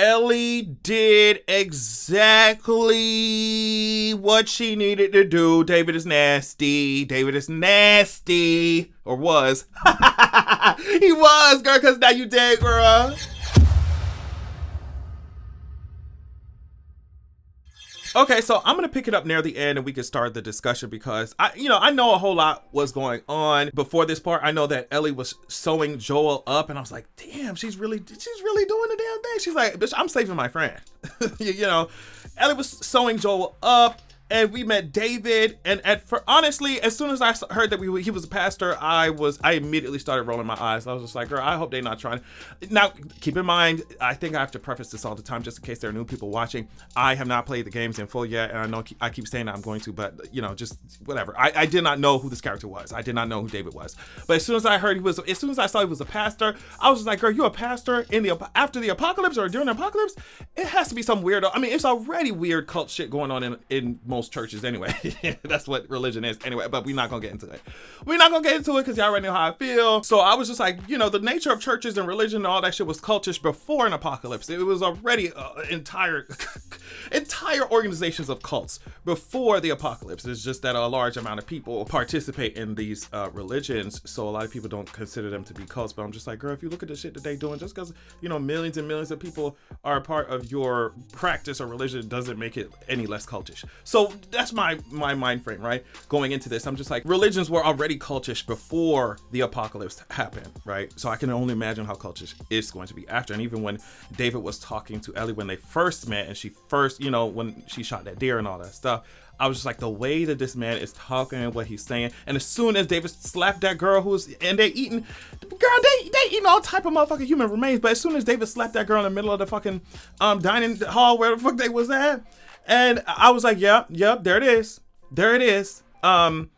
Ellie did exactly what she needed to do. David is nasty. David is nasty. Or was. He was, girl, because now you dead, girl. Okay, so I'm going to pick it up near the end and we can start the discussion because I know a whole lot was going on before this part. I know that Ellie was sewing Joel up and I was like, damn, she's really doing the damn thing. She's like, bitch, I'm saving my friend. Ellie was sewing Joel up. And we met David, and honestly, as soon as I heard that he was a pastor, I immediately started rolling my eyes. I was just like, girl, I hope they're not trying. Now, keep in mind, I think I have to preface this all the time, just in case there are new people watching. I have not played the games in full yet, and I know I keep saying that I'm going to, but just whatever. I did not know who this character was. I did not know who David was. But as soon as I saw he was a pastor, I was just like, girl, you a pastor after the apocalypse or during the apocalypse? It has to be some weirdo. I mean, it's already weird cult shit going on in most churches anyway. That's what religion is anyway, but we're not gonna get into it because y'all already know how I feel. So I was just like, the nature of churches and religion and all that shit was cultish before an apocalypse. It was already entire organizations of cults before the apocalypse. It's just that a large amount of people participate in these religions, so a lot of people don't consider them to be cults. But I'm just like, girl, if you look at the shit that they doing, just because millions and millions of people are a part of your practice or religion doesn't make it any less cultish. So that's my mind frame, right? Going into this, I'm just like, religions were already cultish before the apocalypse happened, right? So I can only imagine how cultish it's going to be after. And even when David was talking to Ellie when they first met and she first, when she shot that deer and all that stuff, I was just like, the way that this man is talking and what he's saying. And as soon as David slapped that girl they eating all type of motherfucking human remains. But as soon as David slapped that girl in the middle of the fucking dining hall where the fuck they was at, and I was like, yep, there it is.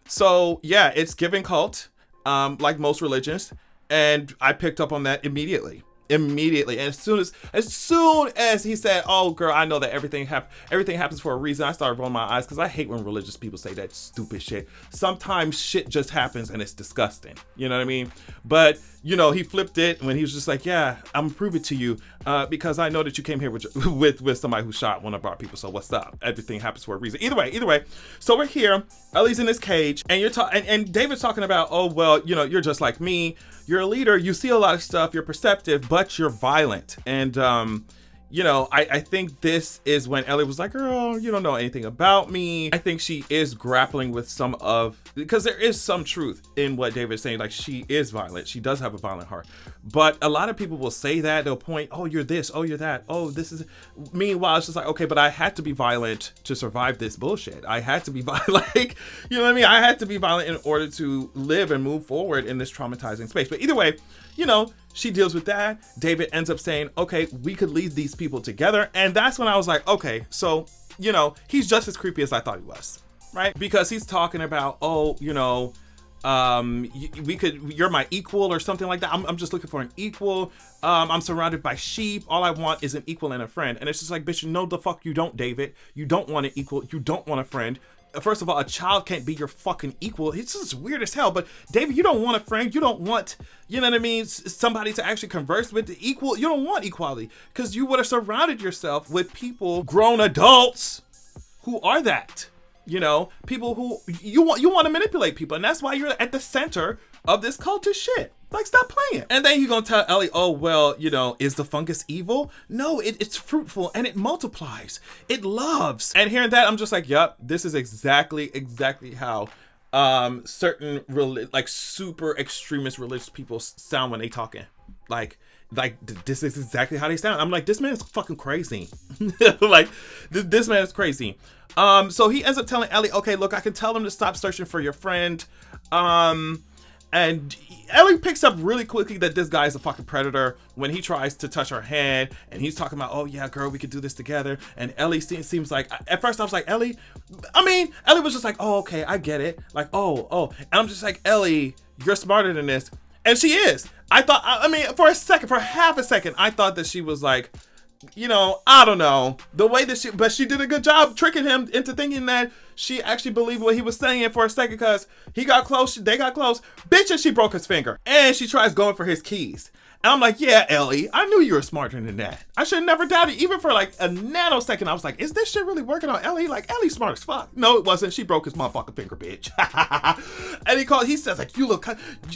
So yeah, it's giving cult, like most religions. And I picked up on that immediately. And as soon as he said, oh girl, I know that everything happens for a reason, I started rolling my eyes because I hate when religious people say that stupid shit. Sometimes shit just happens and it's disgusting. You know what I mean? But he flipped it when he was just like, yeah, I'm gonna prove it to you because I know that you came here with somebody who shot one of our people. So what's up? Everything happens for a reason. Either way. So we're here. Ellie's in this cage, and and David's talking about, oh well, you're just like me. You're a leader. You see a lot of stuff. You're perceptive, but you're violent. And I think this is when Ellie was like, girl, you don't know anything about me. I think she is grappling with because there is some truth in what David is saying. Like, she is violent. She does have a violent heart. But a lot of people will say that. They'll point, oh, you're this. Oh, you're that. Oh, this is. Meanwhile, it's just like, okay, but I had to be violent to survive this bullshit. I had to be violent. You know what I mean? I had to be violent in order to live and move forward in this traumatizing space. But either way, she deals with that. David ends up saying, okay, we could lead these people together. And that's when I was like, okay, so, he's just as creepy as I thought he was, right? Because he's talking about, oh, you're my equal or something like that. I'm just looking for an equal. I'm surrounded by sheep. All I want is an equal and a friend. And it's just like, bitch, no, the fuck you don't, David. You don't want an equal. You don't want a friend. First of all, a child can't be your fucking equal. It's just weird as hell. But David, you don't want a friend. You don't want, somebody to actually converse with. The equal. You don't want equality because you would have surrounded yourself with people, grown adults, who are that. People who you want to manipulate people, and that's why you're at the center of this cultist shit. Like, stop playing. And then you're gonna tell Ellie, oh well, is the fungus evil? No, it's fruitful and it multiplies. It loves. And hearing that, I'm just like, yep, this is exactly how certain super extremist religious people sound when they talking. Like this is exactly how they sound. I'm like, this man is fucking crazy. Like, this man is crazy. So he ends up telling Ellie, okay, look, I can tell him to stop searching for your friend. And Ellie picks up really quickly that this guy is a fucking predator when he tries to touch her hand, and he's talking about, oh yeah, girl, we could do this together. And Ellie seems like, at first I was like, Ellie was just like, oh, okay, I get it. Like, oh. And I'm just like, Ellie, you're smarter than this. And she is. For half a second, I thought that she was like, I don't know, the way that but she did a good job tricking him into thinking that she actually believed what he was saying for a second, because they got close, bitch, and she broke his finger, and she tries going for his keys. And I'm like, yeah, Ellie, I knew you were smarter than that. I should have never doubted. Even for like a nanosecond, I was like, is this shit really working on Ellie? Like, Ellie's smart as fuck. No, it wasn't. She broke his motherfucking finger, bitch. And he says, like,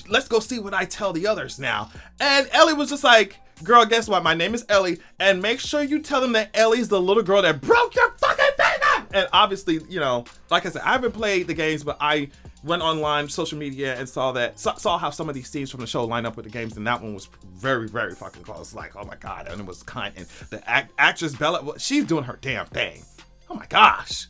let's go see what I tell the others now. And Ellie was just like, girl, guess what? My name is Ellie. And make sure you tell them that Ellie's the little girl that broke your fucking finger. And obviously, like I said, I haven't played the games, but I went online, social media, and saw how some of these scenes from the show line up with the games, and that one was very, very fucking close. Like, oh my god, and it was kind. And the actress Bella, she's doing her damn thing. Oh my gosh.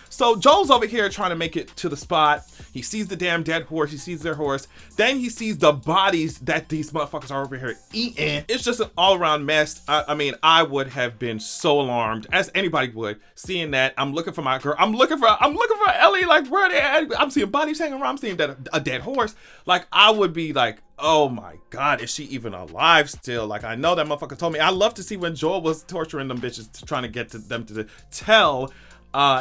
So Joel's over here trying to make it to the spot. He sees the damn dead horse. He sees their horse. Then he sees the bodies that these motherfuckers are over here eating. It's just an all-around mess. I mean, I would have been so alarmed, as anybody would, seeing that. I'm looking for my girl. I'm looking for Ellie. Like, where are they at? I'm seeing bodies hanging around. I'm seeing a dead horse. Like, I would be like, oh my god, is she even alive still? Like, I know that motherfucker told me. I love to see when Joel was torturing them bitches, trying to get to them to tell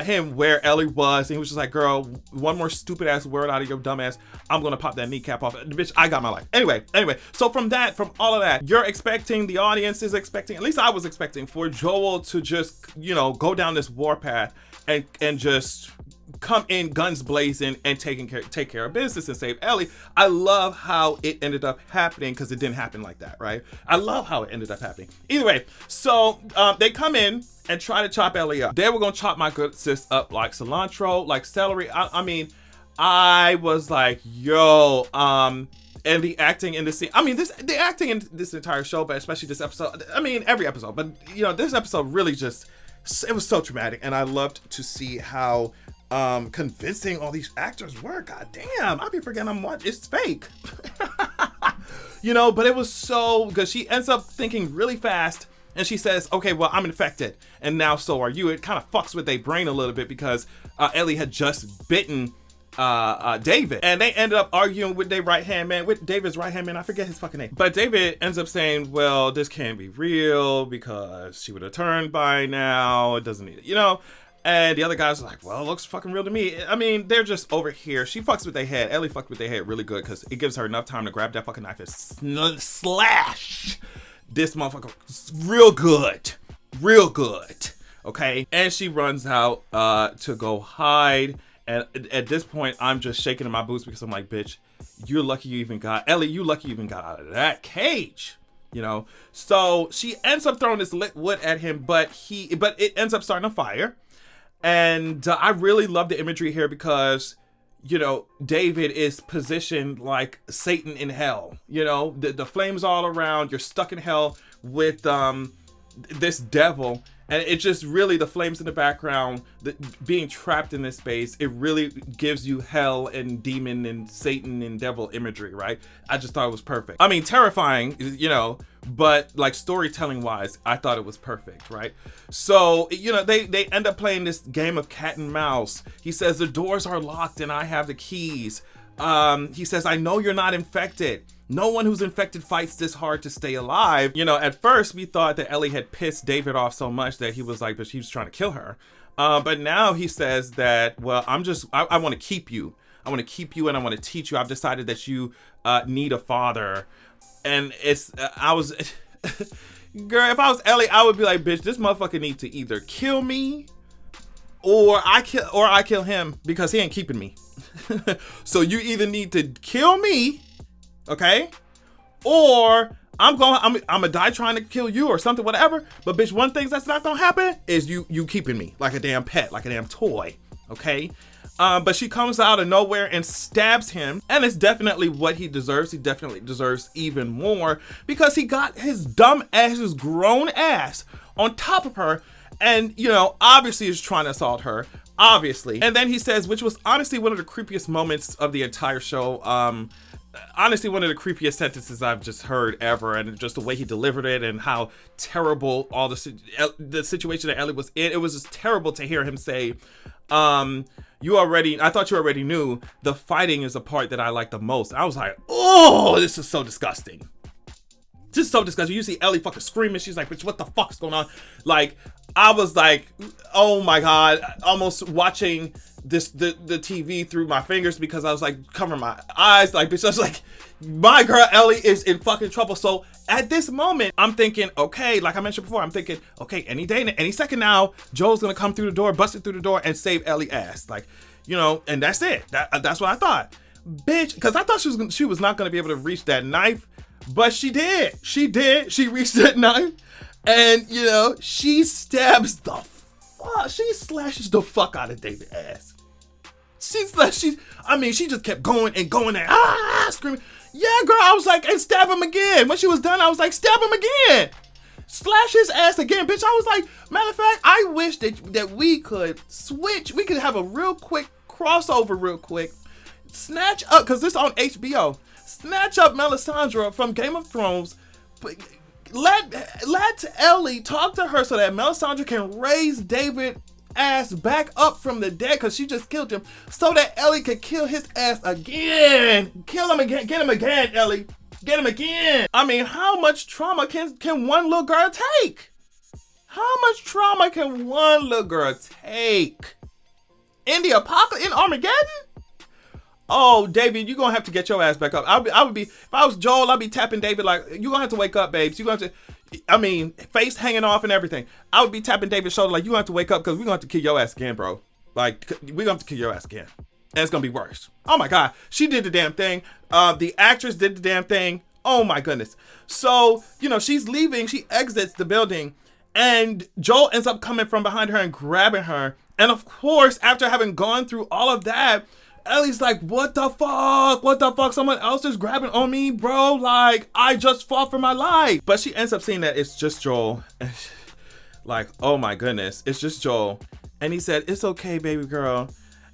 him where Ellie was, and he was just like, girl, one more stupid ass word out of your dumb ass, I'm gonna pop that kneecap off. Bitch, I got my life. Anyway, so from all of that, you're expecting, the audience is expecting, at least I was expecting, for Joel to just, go down this warpath and just come in guns blazing and take care of business and save Ellie. I love how it ended up happening, because it didn't happen like that, right? I love how it ended up happening. Either way, so they come in and try to chop Ellie up. They were gonna chop my good sis up like cilantro, like celery. I mean, I was like, yo, and the acting in this scene, I mean, the acting in this entire show, but especially this episode, I mean, every episode, but this episode really just, it was so traumatic, and I loved to see how convincing all these actors were. God damn, I'll be forgetting I'm watching, it's fake. But it was so good. She ends up thinking really fast, and she says, okay, well, I'm infected, and now so are you. It kind of fucks with their brain a little bit, because Ellie had just bitten David, and they ended up arguing with their with David's right hand man. I forget his fucking name, but David ends up saying, well, this can't be real, because she would have turned by now. It doesn't need it, And the other guys are like, well, it looks fucking real to me. I mean, they're just over here. She fucks with their head. Ellie fucked with their head really good, because it gives her enough time to grab that fucking knife and slash this motherfucker real good. Okay? And she runs out to go hide. And at this point, I'm just shaking in my boots, because I'm like, bitch, you're lucky you even got, Ellie, you lucky you even got out of that cage. So she ends up throwing this lit wood at him, but it ends up starting a fire. And I really love the imagery here, because David is positioned like Satan in hell. The flames all around. You're stuck in hell with this devil, and it just really, the flames in the background, being trapped in this space, it really gives you hell and demon and Satan and devil imagery, right? I just thought it was perfect. I mean, terrifying, but like storytelling wise, I thought it was perfect, right? So, they end up playing this game of cat and mouse. He says, the doors are locked and I have the keys. He says, I know you're not infected. No one who's infected fights this hard to stay alive. At first we thought that Ellie had pissed David off so much that he was like, but he was trying to kill her. But now he says that, well, I want to keep you. I want to keep you, and I want to teach you. I've decided that you need a father. And girl, if I was Ellie, I would be like, bitch, this motherfucker needs to either kill me or I kill him, because he ain't keeping me. So you either need to kill me, okay, or I'm gonna die trying to kill you or something, whatever. But bitch, one thing that's not gonna happen is you keeping me like a damn pet, like a damn toy, okay? But she comes out of nowhere and stabs him, and it's definitely what he deserves. He definitely deserves even more, because he got his dumb ass, his grown ass on top of her, and obviously is trying to assault her, obviously. And then he says, which was honestly one of the creepiest moments of the entire show, honestly one of the creepiest sentences I've just heard ever, and just the way he delivered it, and how terrible all the situation that Ellie was in. It was just terrible to hear him say, I thought you already knew, the fighting is the part that I like the most. I was like, oh, this is so disgusting. just so disgusting. You see Ellie fucking screaming. She's like, bitch, what the fuck's going on? Like, I was like, oh my God, almost watching the TV through my fingers because I was like covering my eyes. Like, bitch, I was like, my girl Ellie is in fucking trouble. So at this moment, I'm thinking, okay, like I mentioned before, I'm thinking, okay, any day, any second now, Joel's gonna come through the door, busting through the door and save Ellie ass. Like, you know, and that's it. That's what I thought. Bitch, because I thought she was not going to be able to reach that knife, but she did. She reached that knife, and, you know, she slashes the fuck out of David's ass. She just kept going and screaming. Yeah, girl, I was like, and stab him again. When she was done, I was like, stab him again. Slash his ass again, bitch. I was like, matter of fact, I wish that we could switch. We could have a real quick crossover real quick. Snatch up, because this is on HBO. Snatch up Melisandre from Game of Thrones. Let Ellie talk to her so that Melisandre can raise David ass back up from the dead, because she just killed him, so that Ellie could kill his ass again. Kill him again. Get him again, Ellie. Get him again. I mean, how much trauma can one little girl take? How much trauma can one little girl take? In the apocalypse, in Armageddon? Oh, David, you're gonna have to get your ass back up. I would be, if I was Joel, I'd be tapping David like, you're gonna have to wake up, babes. You're gonna have to, I mean, face hanging off and everything. I would be tapping David's shoulder like, you're gonna have to wake up, because we're gonna have to kill your ass again, bro. Like, we're gonna have to kill your ass again. And it's gonna be worse. Oh my God, she did the damn thing. The actress did the damn thing. Oh my goodness. So, you know, she's leaving, she exits the building, and Joel ends up coming from behind her and grabbing her. And of course, after having gone through all of that, Ellie's like, what the fuck? What the fuck? Someone else is grabbing on me, bro. Like, I just fought for my life. But she ends up seeing that it's just Joel. Like, oh my goodness, it's just Joel. And he said, it's okay, baby girl.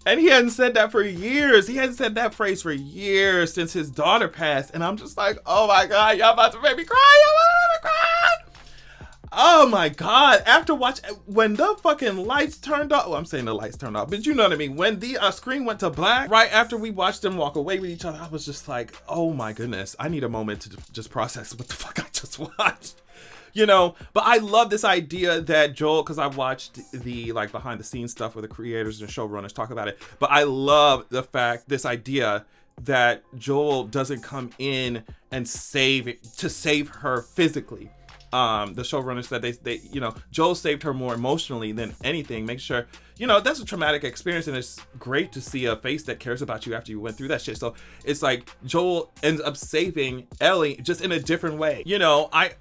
And he hadn't said that for years. He hadn't said that phrase for years since his daughter passed. And I'm just like, oh my God, y'all about to make me cry. Y'all about to cry. Oh my God. After when the fucking lights turned off, well, I'm saying the lights turned off, but you know what I mean. When the screen went to black, right after we watched them walk away with each other, I was just like, oh my goodness. I need a moment to just process what the fuck I just watched. You know, but I love this idea that Joel, because I watched the like behind the scenes stuff where the creators and showrunners talk about it, but I love this idea that Joel doesn't come in and save her physically. The showrunners said they you know, Joel saved her more emotionally than anything. Make sure, you know, that's a traumatic experience, and it's great to see a face that cares about you after you went through that shit. So it's like Joel ends up saving Ellie just in a different way. You know, I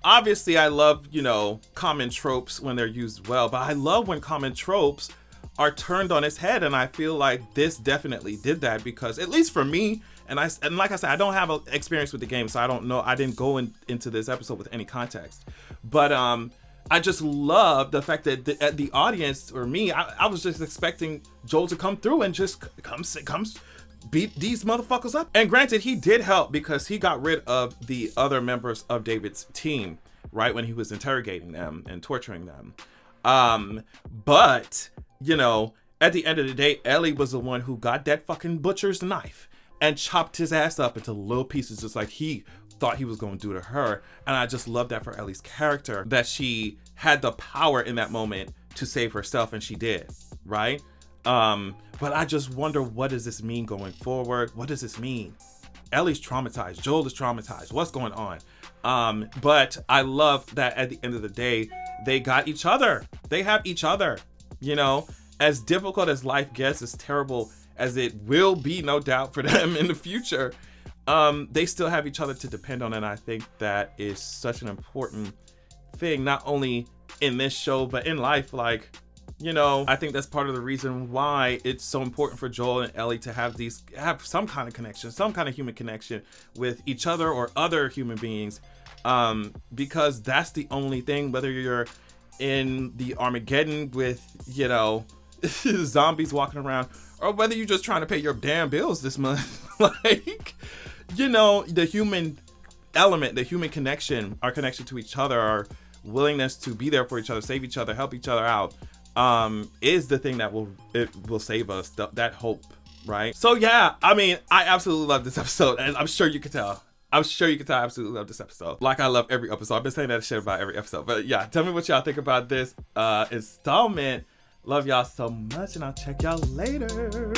love, you know, common tropes when they're used well, but I love when common tropes are turned on its head, and I feel like this definitely did that, because at least for me, and like I said, I don't have an experience with the game, so I don't know. I didn't go into this episode with any context, but I just love the fact that the audience, or me, I was just expecting Joel to come through and just come beat these motherfuckers up. And granted, he did help, because he got rid of the other members of David's team right when he was interrogating them and torturing them. But you know, at the end of the day, Ellie was the one who got that fucking butcher's knife and chopped his ass up into little pieces, just like he thought he was going to do to her. And I just love that for Ellie's character, that she had the power in that moment to save herself, and she did, right? But I just wonder, what does this mean going forward? What does this mean? Ellie's traumatized. Joel is traumatized. What's going on? But I love that at the end of the day, they got each other. They have each other. You know, as difficult as life gets, as terrible as it will be, no doubt, for them in the future, they still have each other to depend on. And I think that is such an important thing, not only in this show, but in life. Like, you know, I think that's part of the reason why it's so important for Joel and Ellie to have some kind of connection, some kind of human connection with each other or other human beings, because that's the only thing, whether you're in the Armageddon with, you know, zombies walking around, or whether you're just trying to pay your damn bills this month. Like, you know, the human element, the human connection, our connection to each other, our willingness to be there for each other, save each other, help each other out, is the thing that will save us, that hope, right? So yeah, I mean, I absolutely love this episode, and I'm sure you could tell. I'm sure you can tell I absolutely love this episode. Like I love every episode. I've been saying that shit about every episode. But yeah, tell me what y'all think about this installment. Love y'all so much, and I'll check y'all later.